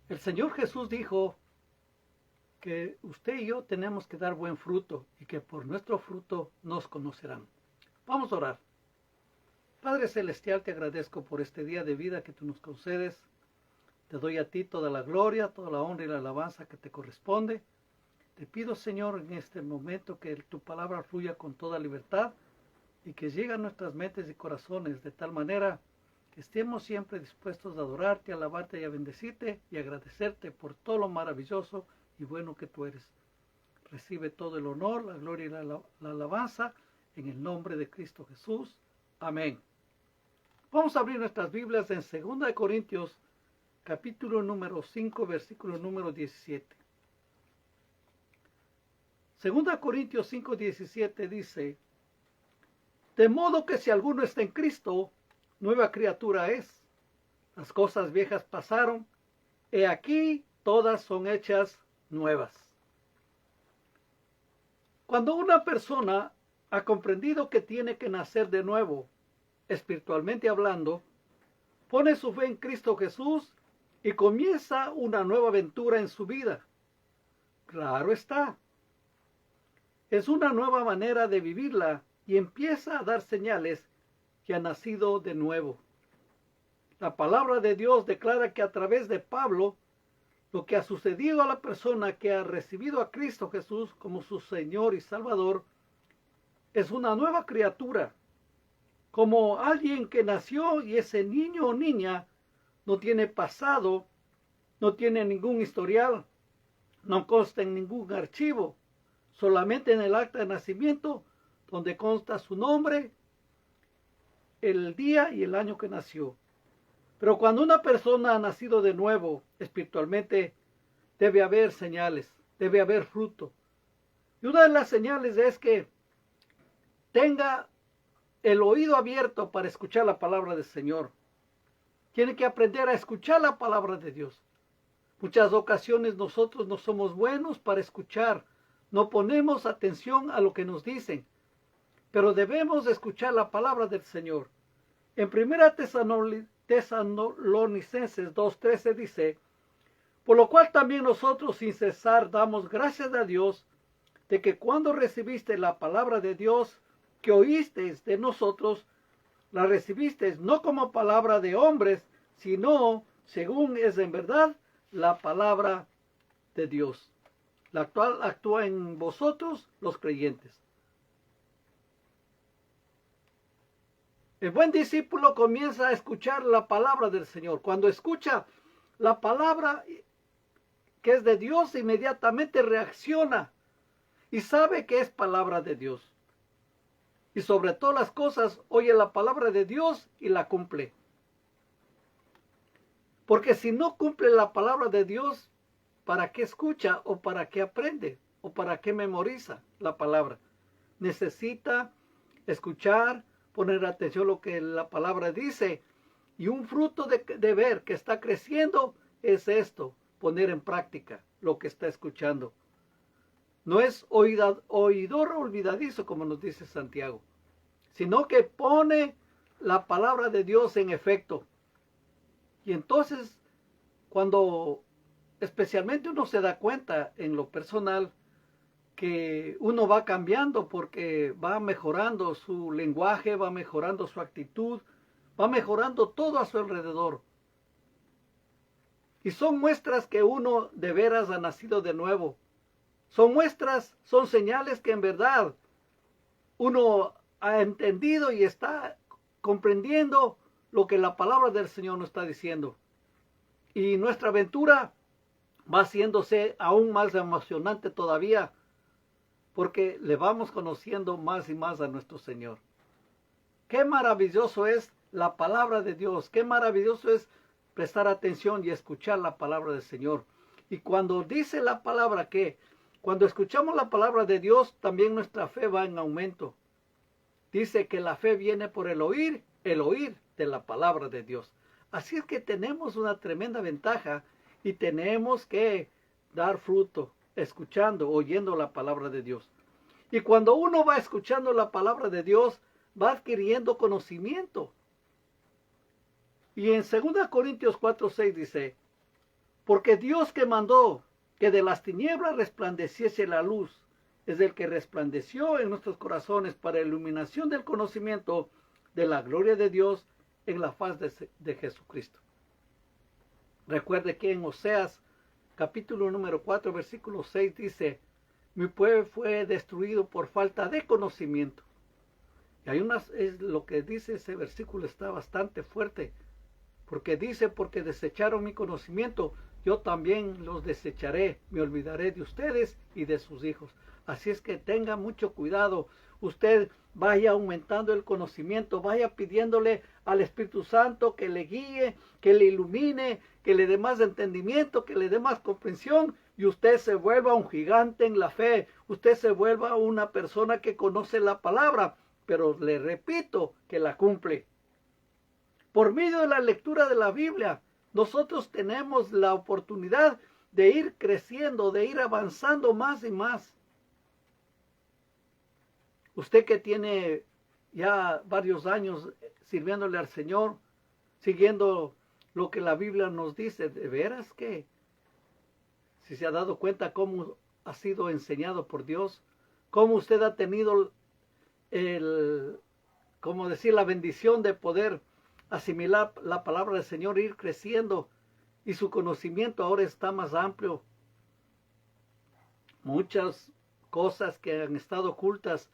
El Señor Jesús dijo que usted y yo tenemos que dar buen fruto y que por nuestro fruto nos conocerán. Vamos a orar. Padre Celestial, te agradezco por este día de vida que tú nos concedes. Te doy a ti toda la gloria, toda la honra y la alabanza que te corresponde. Te pido, Señor, en este momento que tu palabra fluya con toda libertad y que llegue a nuestras mentes y corazones de tal manera que estemos siempre dispuestos a adorarte, a alabarte y a bendecirte y agradecerte por todo lo maravilloso y bueno que tú eres. Recibe todo el honor, la gloria y la alabanza en el nombre de Cristo Jesús. Amén. Vamos a abrir nuestras Biblias en 2 Corintios, capítulo número 5, versículo número 17. 2 Corintios 5, 17 dice: de modo que si alguno está en Cristo, nueva criatura es. Las cosas viejas pasaron, he aquí todas son hechas nuevas. Cuando una persona ha comprendido que tiene que nacer de nuevo, espiritualmente hablando, pone su fe en Cristo Jesús y comienza una nueva aventura en su vida. Claro está. Es una nueva manera de vivirla y empieza a dar señales que ha nacido de nuevo. La palabra de Dios declara que a través de Pablo, lo que ha sucedido a la persona que ha recibido a Cristo Jesús como su Señor y Salvador es una nueva criatura, como alguien que nació y ese niño o niña no tiene pasado, no tiene ningún historial, no consta en ningún archivo, solamente en el acta de nacimiento, donde consta su nombre, el día y el año que nació. Pero cuando una persona ha nacido de nuevo espiritualmente, debe haber señales, debe haber fruto. Y una de las señales es que tenga el oído abierto para escuchar la palabra del Señor. Tiene que aprender a escuchar la palabra de Dios. Muchas ocasiones nosotros no somos buenos para escuchar, no ponemos atención a lo que nos dicen, pero debemos escuchar la palabra del Señor. En 1 Tesalonicenses 2:13 dice: por lo cual también nosotros sin cesar damos gracias a Dios de que cuando recibiste la palabra de Dios que oísteis de nosotros, la recibisteis no como palabra de hombres, sino según es en verdad la palabra de Dios, la cual actúa en vosotros los creyentes. El buen discípulo comienza a escuchar la palabra del Señor. Cuando escucha la palabra que es de Dios, inmediatamente reacciona y sabe que es palabra de Dios. Y sobre todas las cosas oye la palabra de Dios y la cumple. Porque si no cumple la palabra de Dios, ¿para qué escucha o para qué aprende o para qué memoriza la palabra? Necesita escuchar, poner atención a lo que la palabra dice. Y un fruto de ver que está creciendo es esto: poner en práctica lo que está escuchando. No es oidor olvidadizo, como nos dice Santiago, sino que pone la palabra de Dios en efecto. Y entonces, cuando especialmente uno se da cuenta en lo personal que uno va cambiando porque va mejorando su lenguaje, va mejorando su actitud, va mejorando todo a su alrededor. Y son muestras que uno de veras ha nacido de nuevo. Son muestras, son señales que en verdad uno ha entendido y está comprendiendo lo que la palabra del Señor nos está diciendo. Y nuestra aventura va haciéndose aún más emocionante todavía, porque le vamos conociendo más y más a nuestro Señor. Qué maravilloso es la palabra de Dios, qué maravilloso es prestar atención y escuchar la palabra del Señor. Y cuando dice la palabra que cuando escuchamos la palabra de Dios, también nuestra fe va en aumento. Dice que la fe viene por el oír de la palabra de Dios. Así es que tenemos una tremenda ventaja y tenemos que dar fruto, escuchando, oyendo la palabra de Dios. Y cuando uno va escuchando la palabra de Dios, va adquiriendo conocimiento. Y en 2 Corintios 4:6 dice: Porque Dios que mandó que de las tinieblas resplandeciese la luz, es el que resplandeció en nuestros corazones para iluminación del conocimiento de la gloria de Dios en la faz de Jesucristo. Recuerde que en Oseas capítulo número 4 versículo 6 dice: mi pueblo fue destruido por falta de conocimiento. Y hay es lo que dice ese versículo, está bastante fuerte, porque dice: porque desecharon mi conocimiento, yo también los desecharé, me olvidaré de ustedes y de sus hijos. Así es que tenga mucho cuidado. Usted vaya aumentando el conocimiento, vaya pidiéndole al Espíritu Santo que le guíe, que le ilumine, que le dé más entendimiento, que le dé más comprensión, y usted se vuelva un gigante en la fe. Usted se vuelva una persona que conoce la palabra, pero le repito, que la cumple. Por medio de la lectura de la Biblia, nosotros tenemos la oportunidad de ir creciendo, de ir avanzando más y más. Usted que tiene ya varios años sirviéndole al Señor, siguiendo lo que la Biblia nos dice, de veras que si se ha dado cuenta cómo ha sido enseñado por Dios, cómo usted ha tenido como decir, la bendición de poder asimilar la palabra del Señor, ir creciendo, y su conocimiento ahora está más amplio. Muchas cosas que han estado ocultas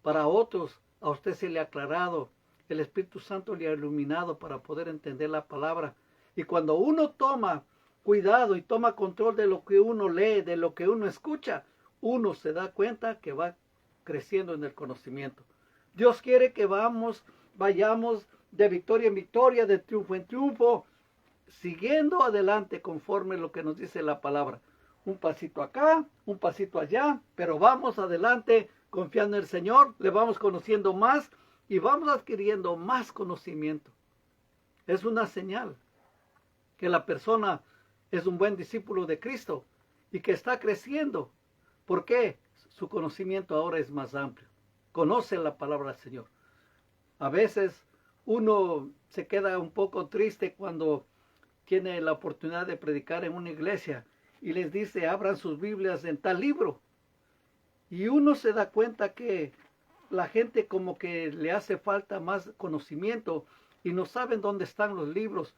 para otros, a usted se le ha aclarado. El Espíritu Santo le ha iluminado para poder entender la palabra. Y cuando uno toma cuidado y toma control de lo que uno lee, de lo que uno escucha, uno se da cuenta que va creciendo en el conocimiento. Dios quiere que vayamos de victoria en victoria, de triunfo en triunfo, siguiendo adelante conforme lo que nos dice la palabra. Un pasito acá, un pasito allá, pero vamos adelante confiando en el Señor, le vamos conociendo más y vamos adquiriendo más conocimiento. Es una señal que la persona es un buen discípulo de Cristo y que está creciendo. ¿Por qué? Su conocimiento ahora es más amplio. Conoce la palabra del Señor. A veces uno se queda un poco triste cuando tiene la oportunidad de predicar en una iglesia y les dice: abran sus Biblias en tal libro. Y uno se da cuenta que la gente como que le hace falta más conocimiento y no saben dónde están los libros.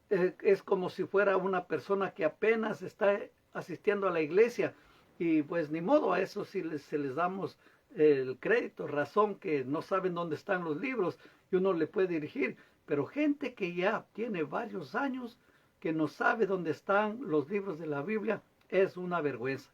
Es como si fuera una persona que apenas está asistiendo a la iglesia, y pues ni modo, a eso sí se les damos el crédito, razón, que no saben dónde están los libros y uno le puede dirigir. Pero gente que ya tiene varios años que no sabe dónde están los libros de la Biblia, es una vergüenza.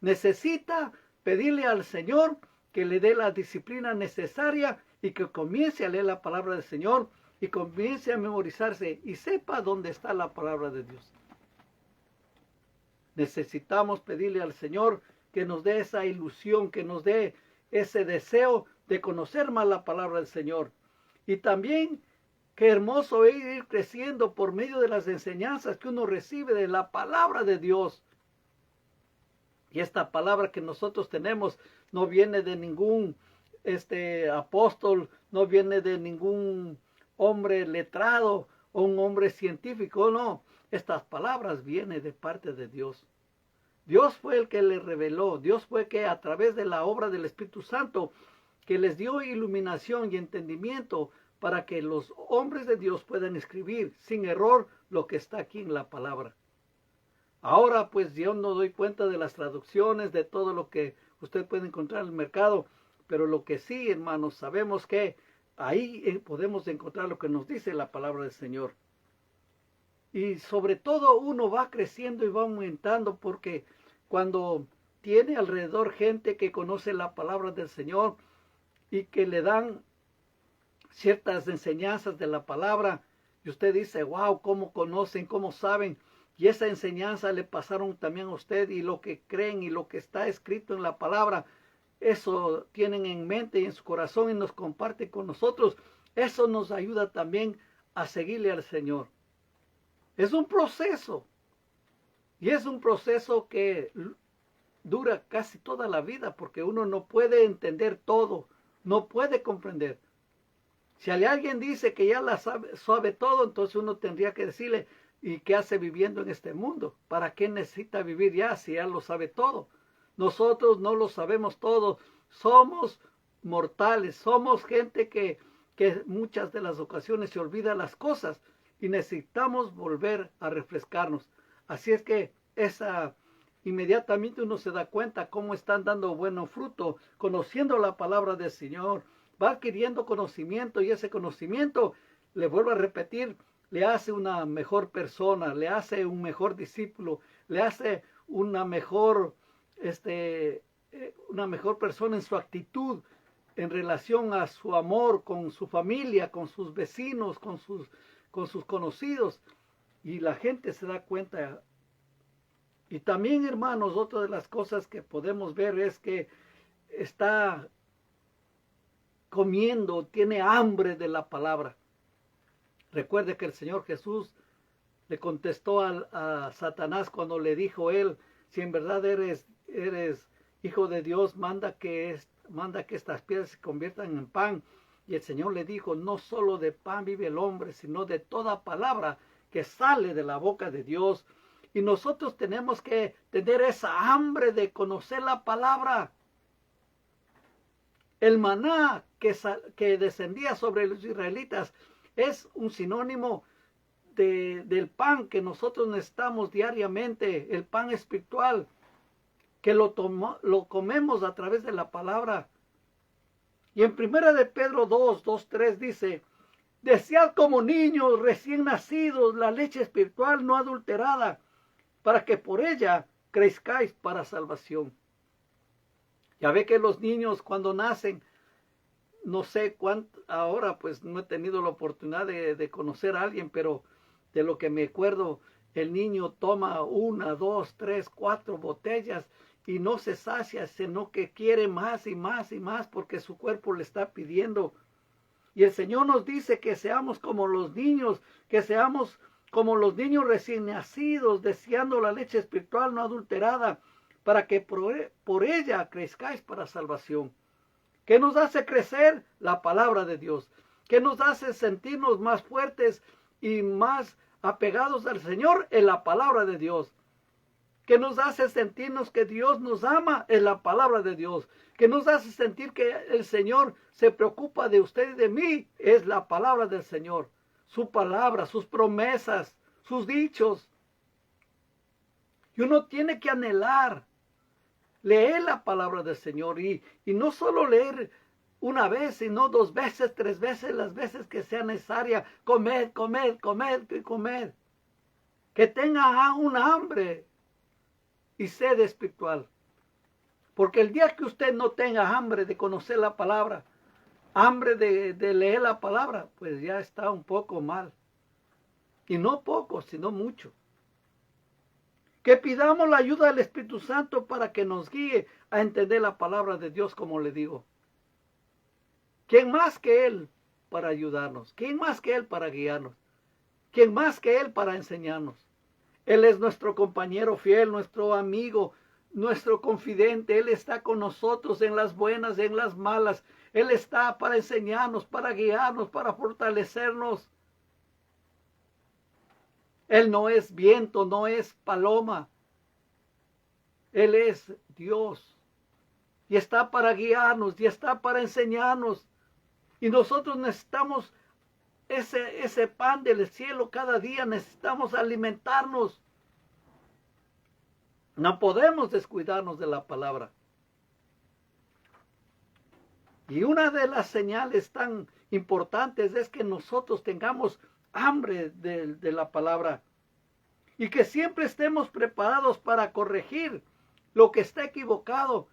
Necesita pedirle al Señor que le dé la disciplina necesaria y que comience a leer la palabra del Señor y comience a memorizarse y sepa dónde está la palabra de Dios. Necesitamos pedirle al Señor que nos dé esa ilusión, que nos dé ese deseo de conocer más la palabra del Señor. Y también, qué hermoso es ir creciendo por medio de las enseñanzas que uno recibe de la palabra de Dios. Y esta palabra que nosotros tenemos no viene de ningún apóstol, no viene de ningún hombre letrado o un hombre científico, no. Estas palabras vienen de parte de Dios. Dios fue el que le reveló, Dios fue que a través de la obra del Espíritu Santo, que les dio iluminación y entendimiento para que los hombres de Dios puedan escribir sin error lo que está aquí en la palabra. Ahora pues yo no doy cuenta de las traducciones, de todo lo que usted puede encontrar en el mercado, pero lo que sí, hermanos, sabemos que ahí podemos encontrar lo que nos dice la palabra del Señor. Y sobre todo uno va creciendo y va aumentando, porque cuando tiene alrededor gente que conoce la palabra del Señor y que le dan ciertas enseñanzas de la palabra, y usted dice: wow, cómo conocen, cómo saben. Y esa enseñanza le pasaron también a usted, y lo que creen y lo que está escrito en la palabra, eso tienen en mente y en su corazón y nos comparten con nosotros. Eso nos ayuda también a seguirle al Señor. Es un proceso, y es un proceso que dura casi toda la vida, porque uno no puede entender todo, no puede comprender. Si alguien dice que ya sabe todo, entonces uno tendría que decirle: y qué hace viviendo en este mundo. ¿Para qué necesita vivir ya si ya lo sabe todo? Nosotros no lo sabemos todo. Somos mortales, somos gente que muchas de las ocasiones se olvida las cosas y necesitamos volver a refrescarnos. Así es que inmediatamente uno se da cuenta cómo están dando buen fruto, conociendo la palabra del Señor, va adquiriendo conocimiento y ese conocimiento, le vuelvo a repetir, le hace una mejor persona, le hace un mejor discípulo, le hace una mejor persona en su actitud, en relación a su amor con su familia, con sus vecinos, con sus conocidos. Y la gente se da cuenta. Y también, hermanos, otra de las cosas que podemos ver es que está comiendo, tiene hambre de la palabra. Recuerde que el Señor Jesús le contestó a Satanás cuando le dijo él, si en verdad eres hijo de Dios, manda que estas piedras se conviertan en pan. Y el Señor le dijo, no solo de pan vive el hombre, sino de toda palabra que sale de la boca de Dios. Y nosotros tenemos que tener esa hambre de conocer la palabra. El maná que descendía sobre los israelitas es un sinónimo del pan que nosotros necesitamos diariamente, el pan espiritual, que lo comemos a través de la palabra. Y en 1 de Pedro 2:3 dice, desead como niños recién nacidos la leche espiritual no adulterada, para que por ella crezcáis para salvación. Ya ve que los niños cuando nacen, no sé cuánto, ahora pues no he tenido la oportunidad de conocer a alguien, pero de lo que me acuerdo, el niño toma 1, 2, 3, 4 botellas y no se sacia, sino que quiere más y más y más porque su cuerpo le está pidiendo. Y el Señor nos dice que seamos como los niños, que seamos como los niños recién nacidos, deseando la leche espiritual no adulterada, para que por ella crezcáis para salvación. ¿Qué nos hace crecer? La palabra de Dios. ¿Qué nos hace sentirnos más fuertes y más apegados al Señor? En la palabra de Dios. ¿Qué nos hace sentirnos que Dios nos ama? En la palabra de Dios. ¿Qué nos hace sentir que el Señor se preocupa de usted y de mí? Es la palabra del Señor. Su palabra, sus promesas, sus dichos. Y uno tiene que anhelar leer la palabra del Señor y no solo leer una vez, sino 2 veces, 3 veces, las veces que sea necesaria. Comer, comer, comer y comer. Que tenga una hambre y sed espiritual. Porque el día que usted no tenga hambre de conocer la palabra, hambre de leer la palabra, pues ya está un poco mal. Y no poco, sino mucho. Que pidamos la ayuda del Espíritu Santo para que nos guíe a entender la palabra de Dios, como le digo. ¿Quién más que Él para ayudarnos? ¿Quién más que Él para guiarnos? ¿Quién más que Él para enseñarnos? Él es nuestro compañero fiel, nuestro amigo, nuestro confidente. Él está con nosotros en las buenas, en las malas. Él está para enseñarnos, para guiarnos, para fortalecernos. Él no es viento, no es paloma. Él es Dios. Y está para guiarnos, y está para enseñarnos. Y nosotros necesitamos ese pan del cielo cada día. Necesitamos alimentarnos. No podemos descuidarnos de la palabra. Y una de las señales tan importantes es que nosotros tengamos hambre de la palabra y que siempre estemos preparados para corregir lo que está equivocado.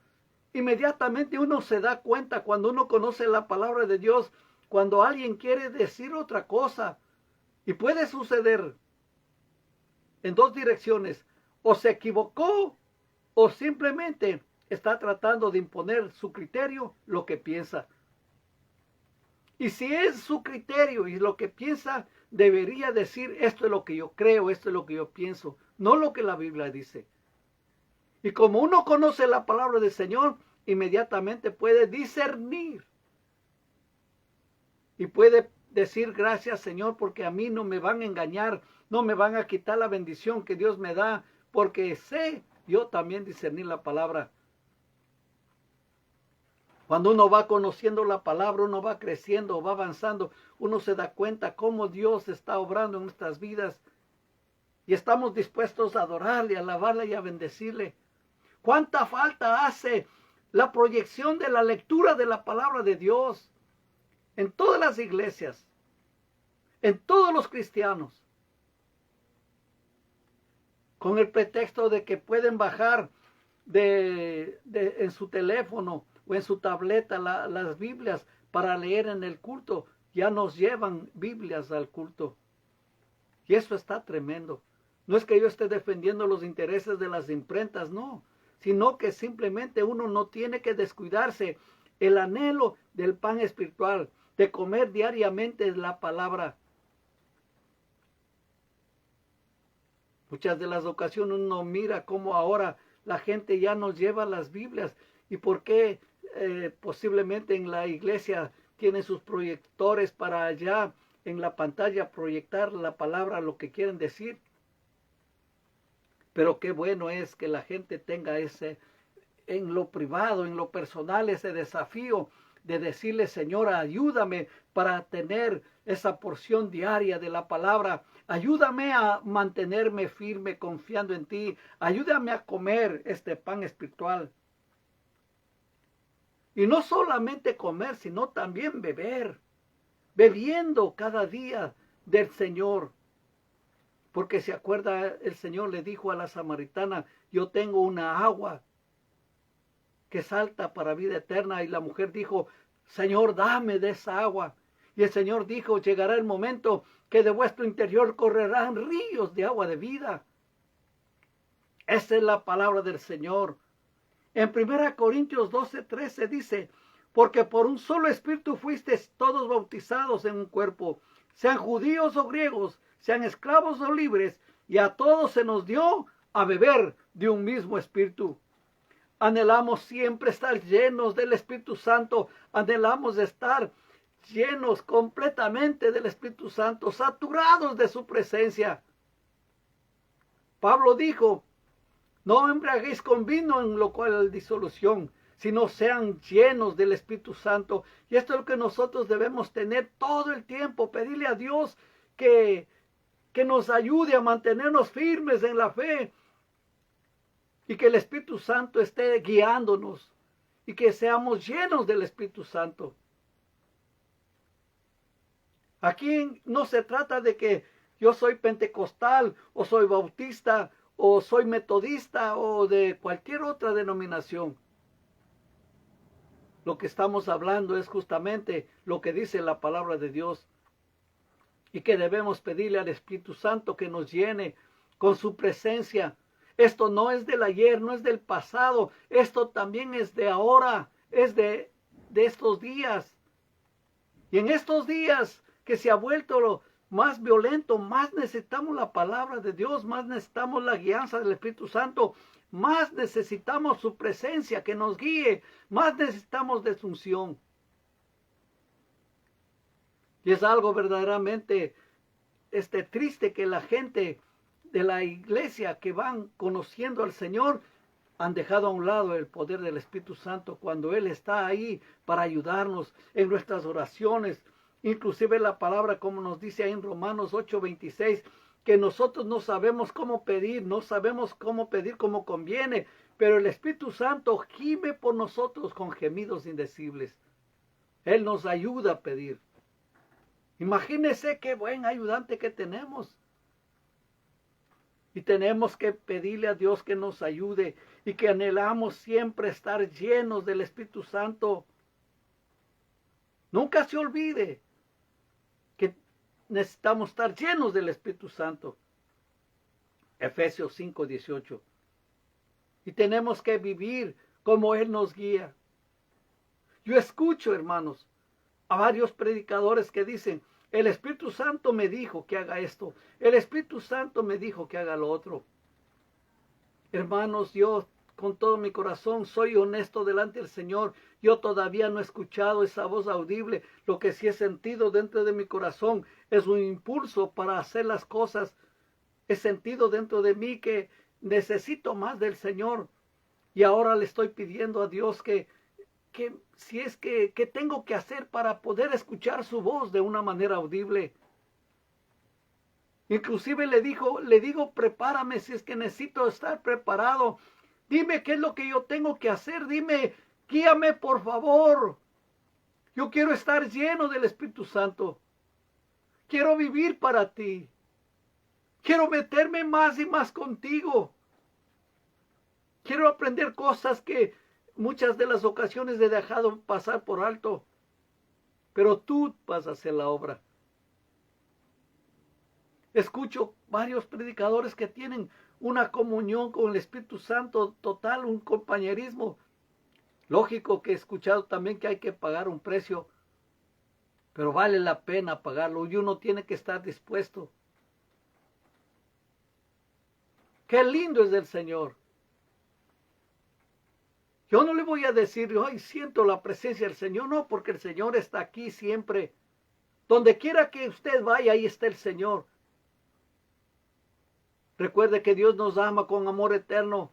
Inmediatamente uno se da cuenta cuando uno conoce la palabra de Dios, cuando alguien quiere decir otra cosa. Y puede suceder en 2 direcciones: o se equivocó o simplemente está tratando de imponer su criterio, lo que piensa. Y si es su criterio y lo que piensa, debería decir: esto es lo que yo creo, esto es lo que yo pienso, no lo que la Biblia dice. Y como uno conoce la palabra del Señor, inmediatamente puede discernir y puede decir gracias, Señor, porque a mí no me van a engañar, no me van a quitar la bendición que Dios me da, porque sé yo también discernir la palabra. Cuando uno va conociendo la palabra, uno va creciendo, va avanzando, uno se da cuenta cómo Dios está obrando en nuestras vidas y estamos dispuestos a adorarle, a alabarle y a bendecirle. ¿Cuánta falta hace la proyección de la lectura de la palabra de Dios en todas las iglesias, en todos los cristianos? Con el pretexto de que pueden bajar en su teléfono o en su tableta las Biblias para leer en el culto. Ya nos llevan Biblias al culto. Y eso está tremendo. No es que yo esté defendiendo los intereses de las imprentas, no. Sino que simplemente uno no tiene que descuidarse el anhelo del pan espiritual, de comer diariamente la palabra. Muchas de las ocasiones uno mira cómo ahora la gente ya nos lleva las Biblias y por qué posiblemente en la iglesia tienen sus proyectores para allá en la pantalla proyectar la palabra, lo que quieren decir. Pero qué bueno es que la gente tenga ese, en lo privado, en lo personal, ese desafío de decirle, Señor, ayúdame para tener esa porción diaria de la palabra. Ayúdame a mantenerme firme confiando en ti. Ayúdame a comer este pan espiritual. Y no solamente comer, sino también beber. Bebiendo cada día del Señor. Porque se acuerda, el Señor le dijo a la samaritana, yo tengo una agua que salta para vida eterna. Y la mujer dijo, Señor, dame de esa agua. Y el Señor dijo, llegará el momento que de vuestro interior correrán ríos de agua de vida. Esa es la palabra del Señor. En 1 Corintios 12:13 dice, porque por un solo espíritu fuisteis todos bautizados en un cuerpo, sean judíos o griegos, sean esclavos o libres, y a todos se nos dio a beber de un mismo espíritu. Anhelamos siempre estar llenos del Espíritu Santo, anhelamos estar llenos completamente del Espíritu Santo, saturados de su presencia. Pablo dijo, no embriaguéis con vino en lo cual hay disolución, sino sean llenos del Espíritu Santo. Y esto es lo que nosotros debemos tener todo el tiempo, pedirle a Dios que nos ayude a mantenernos firmes en la fe y que el Espíritu Santo esté guiándonos y que seamos llenos del Espíritu Santo. Aquí no se trata de que yo soy pentecostal o soy bautista o soy metodista o de cualquier otra denominación. Lo que estamos hablando es justamente lo que dice la palabra de Dios y que debemos pedirle al Espíritu Santo que nos llene con su presencia. Esto no es del ayer, no es del pasado, esto también es de ahora, es de estos días. Y en estos días que se ha vuelto lo más violento, más necesitamos la palabra de Dios, más necesitamos la guianza del Espíritu Santo, más necesitamos su presencia que nos guíe, más necesitamos de su unción. Y es algo verdaderamente triste que la gente de la iglesia que van conociendo al Señor han dejado a un lado el poder del Espíritu Santo cuando Él está ahí para ayudarnos en nuestras oraciones. Inclusive la palabra, como nos dice ahí en Romanos 8:26, que nosotros no sabemos cómo pedir, no sabemos cómo pedir como conviene, pero el Espíritu Santo gime por nosotros con gemidos indecibles. Él nos ayuda a pedir. Imagínense qué buen ayudante que tenemos. Y tenemos que pedirle a Dios que nos ayude y que anhelamos siempre estar llenos del Espíritu Santo. Nunca se olvide que necesitamos estar llenos del Espíritu Santo. Efesios 5:18. Y tenemos que vivir como Él nos guía. Yo escucho, hermanos, a varios predicadores que dicen, el Espíritu Santo me dijo que haga esto. El Espíritu Santo me dijo que haga lo otro. Hermanos, yo con todo mi corazón, soy honesto delante del Señor. Yo todavía no he escuchado esa voz audible. Lo que sí he sentido dentro de mi corazón es un impulso para hacer las cosas. He sentido dentro de mí que necesito más del Señor. Y ahora le estoy pidiendo a Dios que si es que tengo que hacer para poder escuchar su voz de una manera audible. Inclusive le digo, prepárame si es que necesito estar preparado. Dime qué es lo que yo tengo que hacer. Dime, guíame por favor. Yo quiero estar lleno del Espíritu Santo. Quiero vivir para ti. Quiero meterme más y más contigo. Quiero aprender cosas que muchas de las ocasiones he dejado pasar por alto. Pero tú vas a hacer la obra. Escucho varios predicadores que tienen una comunión con el Espíritu Santo total, un compañerismo. Lógico que he escuchado también que hay que pagar un precio, pero vale la pena pagarlo y uno tiene que estar dispuesto. Qué lindo es el Señor. Yo no le voy a decir, ay, siento la presencia del Señor, no, porque el Señor está aquí siempre. Donde quiera que usted vaya, ahí está el Señor. Recuerde que Dios nos ama con amor eterno.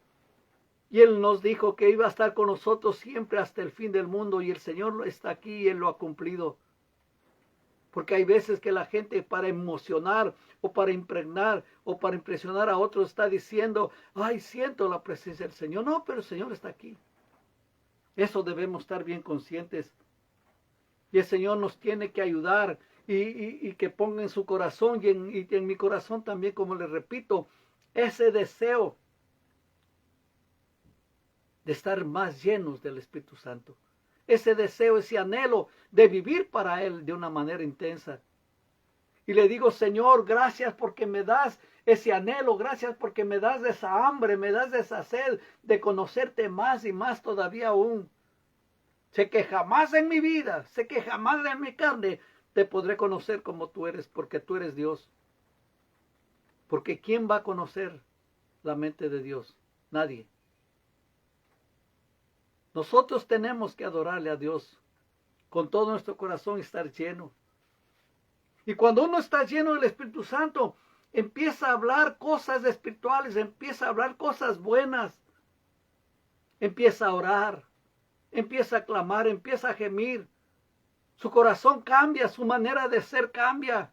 Y Él nos dijo que iba a estar con nosotros siempre hasta el fin del mundo. Y el Señor está aquí y Él lo ha cumplido. Porque hay veces que la gente para emocionar o para impregnar o para impresionar a otros está diciendo, ay, siento la presencia del Señor. No, pero el Señor está aquí. Eso debemos estar bien conscientes. Y el Señor nos tiene que ayudar y que ponga en su corazón y en mi corazón también, como les repito, ese deseo de estar más llenos del Espíritu Santo. Ese deseo, ese anhelo de vivir para Él de una manera intensa. Y le digo, Señor, gracias porque me das ese anhelo, gracias porque me das esa hambre, me das esa sed de conocerte más y más todavía aún. Sé que jamás en mi vida, sé que jamás en mi carne te podré conocer como tú eres, porque tú eres Dios. Porque ¿quién va a conocer la mente de Dios? Nadie. Nosotros tenemos que adorarle a Dios con todo nuestro corazón y estar lleno. Y cuando uno está lleno del Espíritu Santo, empieza a hablar cosas espirituales, empieza a hablar cosas buenas, empieza a orar, empieza a clamar, empieza a gemir. Su corazón cambia, su manera de ser cambia,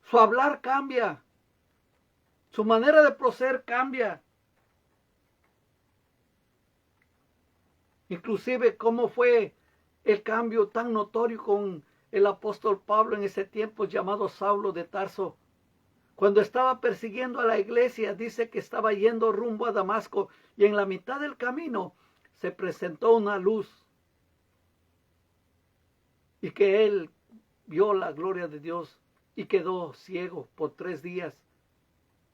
su hablar cambia, su manera de proceder cambia. Inclusive cómo fue el cambio tan notorio con el apóstol Pablo en ese tiempo, llamado Saulo de Tarso. Cuando estaba persiguiendo a la iglesia, dice que estaba yendo rumbo a Damasco y en la mitad del camino se presentó una luz y que él vio la gloria de Dios y quedó ciego por 3 días.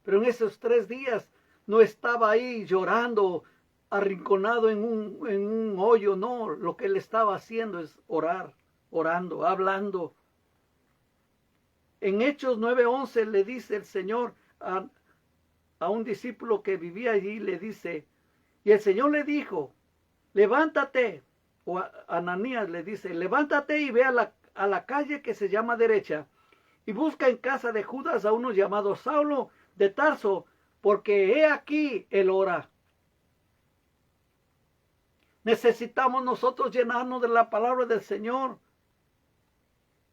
Pero en esos 3 días no estaba ahí llorando, arrinconado en un hoyo, no. Lo que él estaba haciendo es orar, orando, hablando. En Hechos 9:11 le dice el Señor a un discípulo que vivía allí, le dice, y el Señor le dijo, levántate, o a Ananías le dice, levántate y ve a la calle que se llama derecha, y busca en casa de Judas a uno llamado Saulo de Tarso, porque he aquí él ora. Necesitamos nosotros llenarnos de la palabra del Señor.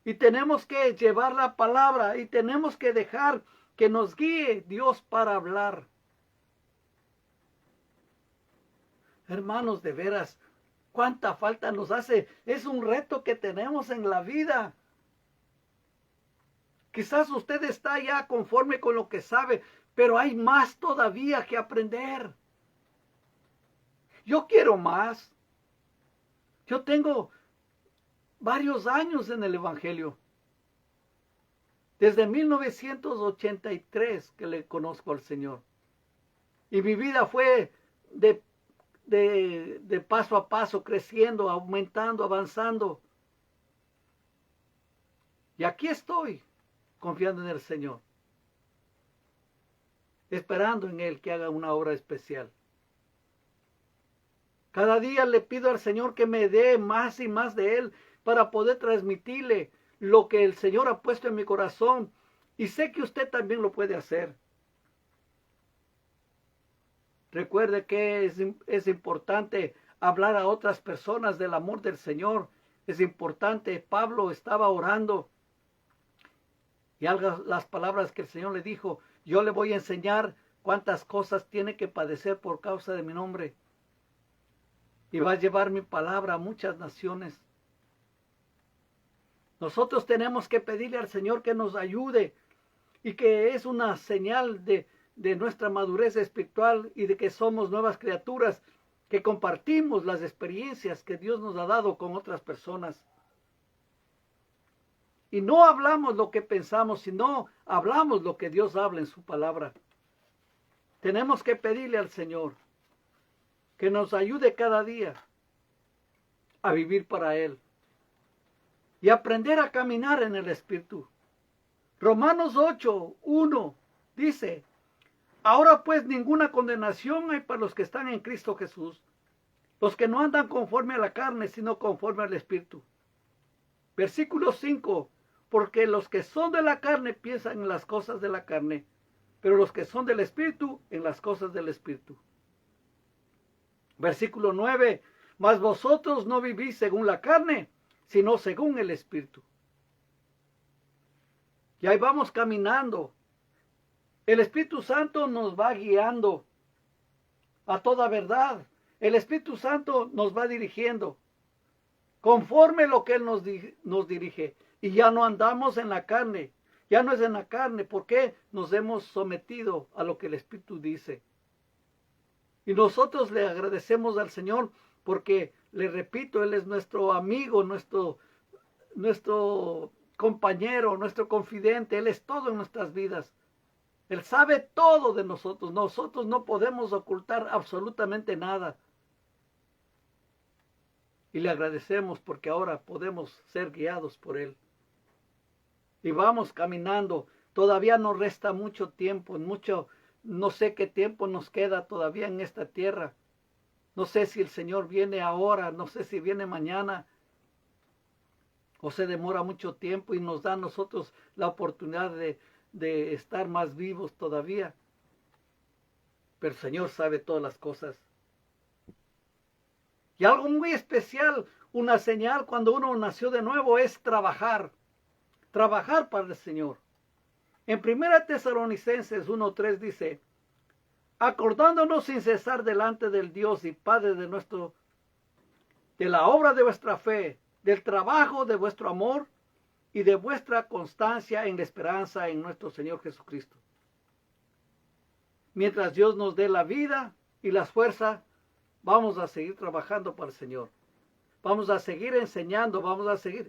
Y tenemos que llevar la palabra y tenemos que dejar que nos guíe Dios para hablar. Hermanos, de veras, cuánta falta nos hace. Es un reto que tenemos en la vida. Quizás usted está ya conforme con lo que sabe, pero hay más todavía que aprender. Yo quiero más. Yo tengo varios años en el Evangelio. Desde 1983 que le conozco al Señor. Y mi vida fue de paso a paso, creciendo, aumentando, avanzando. Y aquí estoy, confiando en el Señor. Esperando en Él que haga una obra especial. Cada día le pido al Señor que me dé más y más de Él para poder transmitirle lo que el Señor ha puesto en mi corazón. Y sé que usted también lo puede hacer. Recuerde que es importante hablar a otras personas del amor del Señor. Es importante. Pablo estaba orando. Y las palabras que el Señor le dijo, yo le voy a enseñar cuántas cosas tiene que padecer por causa de mi nombre. Y va a llevar mi palabra a muchas naciones. Nosotros tenemos que pedirle al Señor que nos ayude y que es una señal de nuestra madurez espiritual y de que somos nuevas criaturas, que compartimos las experiencias que Dios nos ha dado con otras personas. Y no hablamos lo que pensamos, sino hablamos lo que Dios habla en su palabra. Tenemos que pedirle al Señor que nos ayude cada día a vivir para Él y aprender a caminar en el Espíritu. Romanos 8:1 dice, ahora pues ninguna condenación hay para los que están en Cristo Jesús, los que no andan conforme a la carne, sino conforme al Espíritu. Versículo 5, porque los que son de la carne piensan en las cosas de la carne, pero los que son del Espíritu en las cosas del Espíritu. Versículo 9, mas vosotros no vivís según la carne, sino según el Espíritu. Y ahí vamos caminando. El Espíritu Santo nos va guiando a toda verdad. El Espíritu Santo nos va dirigiendo conforme lo que Él nos dirige. Y ya no andamos en la carne. Ya no es en la carne, porque nos hemos sometido a lo que el Espíritu dice. Y nosotros le agradecemos al Señor porque, le repito, Él es nuestro amigo, nuestro compañero, nuestro confidente. Él es todo en nuestras vidas. Él sabe todo de nosotros. Nosotros no podemos ocultar absolutamente nada. Y le agradecemos porque ahora podemos ser guiados por Él. Y vamos caminando. Todavía nos resta mucho tiempo, no sé qué tiempo nos queda todavía en esta tierra. No sé si el Señor viene ahora, no sé si viene mañana, o se demora mucho tiempo y nos da a nosotros la oportunidad de estar más vivos todavía. Pero el Señor sabe todas las cosas. Y algo muy especial, una señal cuando uno nació de nuevo es trabajar. Trabajar para el Señor. En 1 Tesalonicenses 1:3 dice, acordándonos sin cesar delante del Dios y Padre de la obra de vuestra fe, del trabajo de vuestro amor y de vuestra constancia en la esperanza en nuestro Señor Jesucristo. Mientras Dios nos dé la vida y las fuerzas, vamos a seguir trabajando para el Señor. Vamos a seguir enseñando,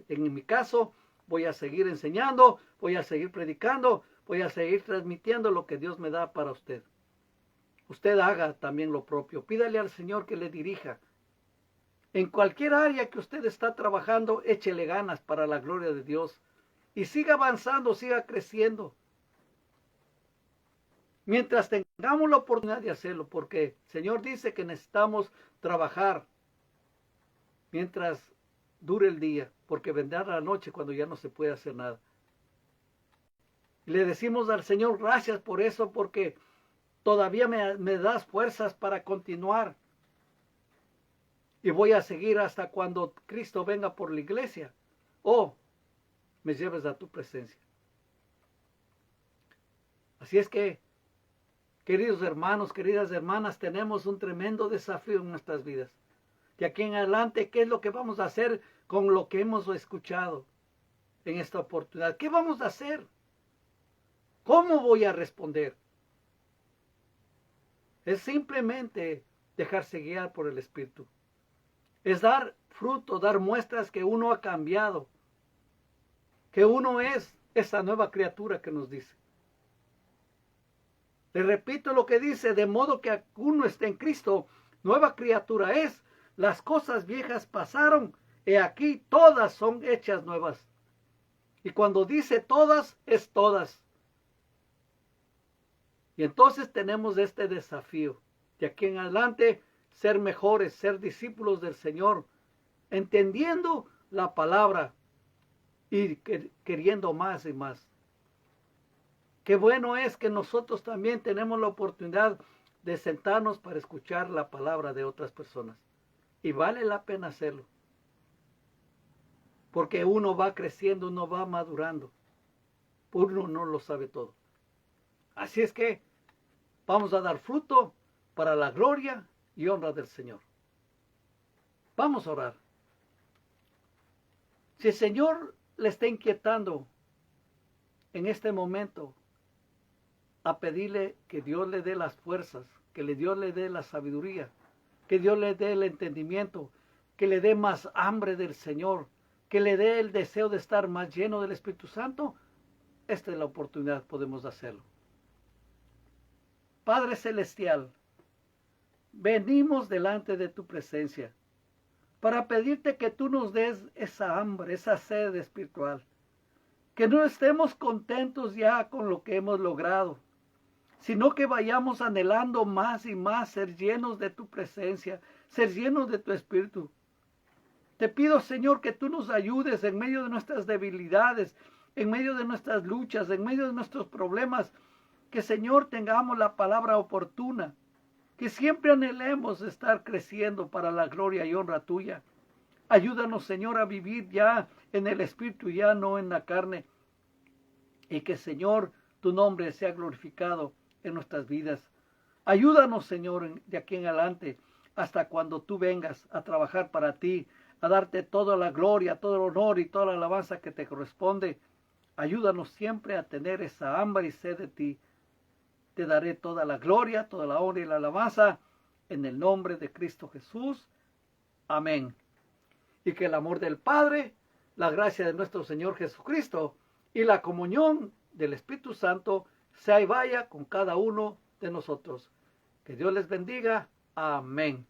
en mi caso, voy a seguir enseñando, voy a seguir predicando, voy a seguir transmitiendo lo que Dios me da para usted. Usted haga también lo propio. Pídale al Señor que le dirija. En cualquier área que usted está trabajando, échele ganas para la gloria de Dios. Y siga avanzando, siga creciendo. Mientras tengamos la oportunidad de hacerlo, porque el Señor dice que necesitamos trabajar mientras dure el día, porque vendrá la noche cuando ya no se puede hacer nada. Y le decimos al Señor gracias por eso, porque todavía me das fuerzas para continuar. Y voy a seguir hasta cuando Cristo venga por la iglesia. O me lleves a tu presencia. Así es que, queridos hermanos, queridas hermanas, tenemos un tremendo desafío en nuestras vidas. De aquí en adelante, ¿qué es lo que vamos a hacer con lo que hemos escuchado en esta oportunidad? ¿Qué vamos a hacer? ¿Cómo voy a responder? Es simplemente dejarse guiar por el Espíritu. Es dar fruto, dar muestras que uno ha cambiado, que uno es esa nueva criatura que nos dice. Le repito lo que dice, de modo que uno esté en Cristo, nueva criatura es. Las cosas viejas pasaron, he aquí todas son hechas nuevas. Y cuando dice todas, es todas. Y entonces tenemos este desafío. De aquí en adelante, ser mejores, ser discípulos del Señor, entendiendo la palabra y queriendo más y más. Qué bueno es que nosotros también tenemos la oportunidad de sentarnos para escuchar la palabra de otras personas. Y vale la pena hacerlo. Porque uno va creciendo, uno va madurando. Uno no lo sabe todo. Así es que vamos a dar fruto para la gloria y honra del Señor. Vamos a orar. Si el Señor le está inquietando en este momento a pedirle que Dios le dé las fuerzas, que Dios le dé la sabiduría, que Dios le dé el entendimiento, que le dé más hambre del Señor, que le dé el deseo de estar más lleno del Espíritu Santo, esta es la oportunidad, podemos hacerlo. Padre Celestial, venimos delante de tu presencia para pedirte que tú nos des esa hambre, esa sed espiritual, que no estemos contentos ya con lo que hemos logrado, sino que vayamos anhelando más y más ser llenos de tu presencia, ser llenos de tu Espíritu. Te pido, Señor, que tú nos ayudes en medio de nuestras debilidades, en medio de nuestras luchas, en medio de nuestros problemas, que, Señor, tengamos la palabra oportuna, que siempre anhelemos estar creciendo para la gloria y honra tuya. Ayúdanos, Señor, a vivir ya en el Espíritu, ya no en la carne, y que, Señor, tu nombre sea glorificado en nuestras vidas. Ayúdanos, Señor, de aquí en adelante, hasta cuando tú vengas a trabajar para ti, a darte toda la gloria, todo el honor y toda la alabanza que te corresponde. Ayúdanos siempre a tener esa hambre y sed de ti. Te daré toda la gloria, toda la honra y la alabanza, en el nombre de Cristo Jesús. Amén. Y que el amor del Padre, la gracia de nuestro Señor Jesucristo y la comunión del Espíritu Santo sea y vaya con cada uno de nosotros. Que Dios les bendiga. Amén.